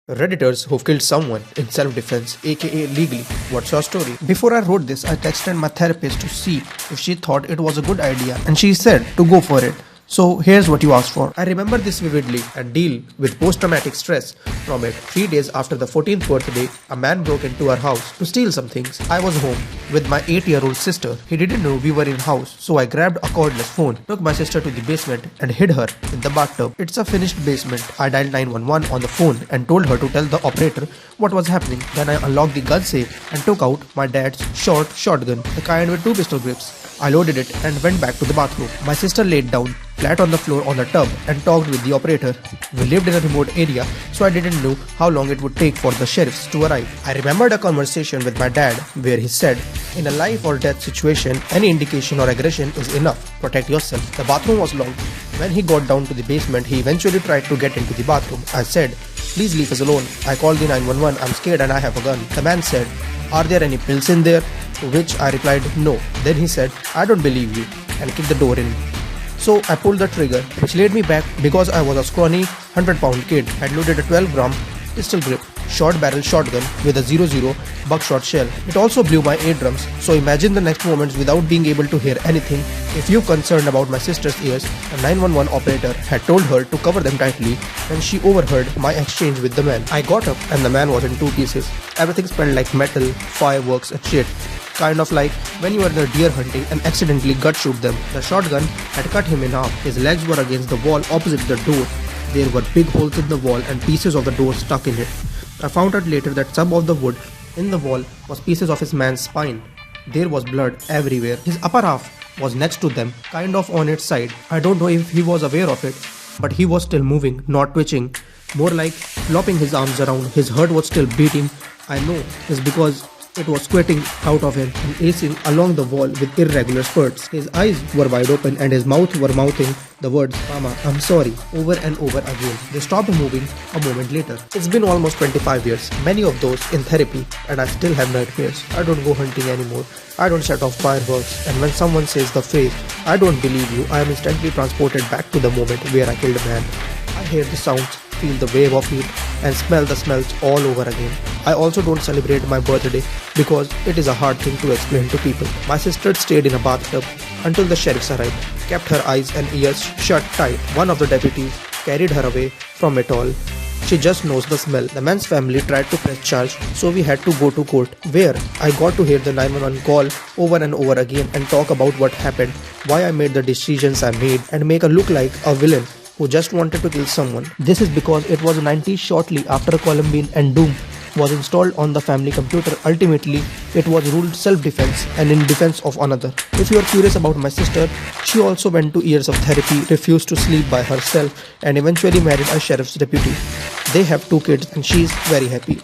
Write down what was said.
Redditors who've killed someone in self-defense, aka legally. What's your story? Before I wrote this, I texted my therapist to see if she thought it was a good idea, and she said to go for it. So here's what you asked for. I remember this vividly and deal with post-traumatic stress from it. 3 days after the 14th birthday, a man broke into our house to steal some things. I was home with my 8-year-old sister. He didn't know we were in house, so I grabbed a cordless phone, took my sister to the basement and hid her in the bathtub. It's a finished basement. I dialed 911 on the phone and told her to tell the operator what was happening. Then I unlocked the gun safe and took out my dad's shotgun, the kind with 2 pistol grips. I loaded it and went back to the bathroom. My sister laid down flat on the floor on the tub and talked with the operator. We lived in a remote area, so I didn't know how long it would take for the sheriffs to arrive. I remembered a conversation with my dad where he said, in a life or death situation, any indication or aggression is enough. Protect yourself. The bathroom was locked. When he got down to the basement, he eventually tried to get into the bathroom. I said, please leave us alone. I called the 911. I'm scared and I have a gun. The man said, are there any pills in there? To which I replied, no. Then he said, I don't believe you, and kicked the door in. So I pulled the trigger, which laid me back because I was a scrawny 100-pound kid, had loaded a 12-gram pistol grip, short barrel shotgun with a 00 buckshot shell. It also blew my eardrums, so imagine the next moments without being able to hear anything. If you're concerned about my sister's ears, a 911 operator had told her to cover them tightly when she overheard my exchange with the man. I got up and the man was in 2 pieces. Everything smelled like metal, fireworks and shit. Kind of like when you are in a deer hunting and accidentally gut shoot them. The shotgun had cut him in half. His legs were against the wall opposite the door. There were big holes in the wall and pieces of the door stuck in it. I found out later that some of the wood in the wall was pieces of his man's spine. There was blood everywhere. His upper half was next to them, kind of on its side. I don't know if he was aware of it, but he was still moving, not twitching. More like flopping his arms around. His heart was still beating. I know this because it was squirting out of him and acing along the wall with irregular spurts. His eyes were wide open and his mouth were mouthing the words, Mama, I'm sorry, over and over again. They stopped moving a moment later. It's been almost 25 years, many of those in therapy, and I still have nightmares. I don't go hunting anymore. I don't set off fireworks, and when someone says the phrase, I don't believe you, I am instantly transported back to the moment where I killed a man. I hear the sounds, feel the wave of heat, and smell the smells all over again. I also don't celebrate my birthday because it is a hard thing to explain to people. My sister stayed in a bathtub until the sheriffs arrived, kept her eyes and ears shut tight. One of the deputies carried her away from it all. She just knows the smell. The man's family tried to press charge, so we had to go to court, where I got to hear the 911 call over and over again and talk about what happened, why I made the decisions I made, and make a look like a villain who just wanted to kill someone. This is because it was the 90s, shortly after Columbine and Doom was installed on the family computer. Ultimately, it was ruled self-defense and in defense of another. If you are curious about my sister, she also went to years of therapy, refused to sleep by herself, and eventually married a sheriff's deputy. They have 2 kids and she is very happy.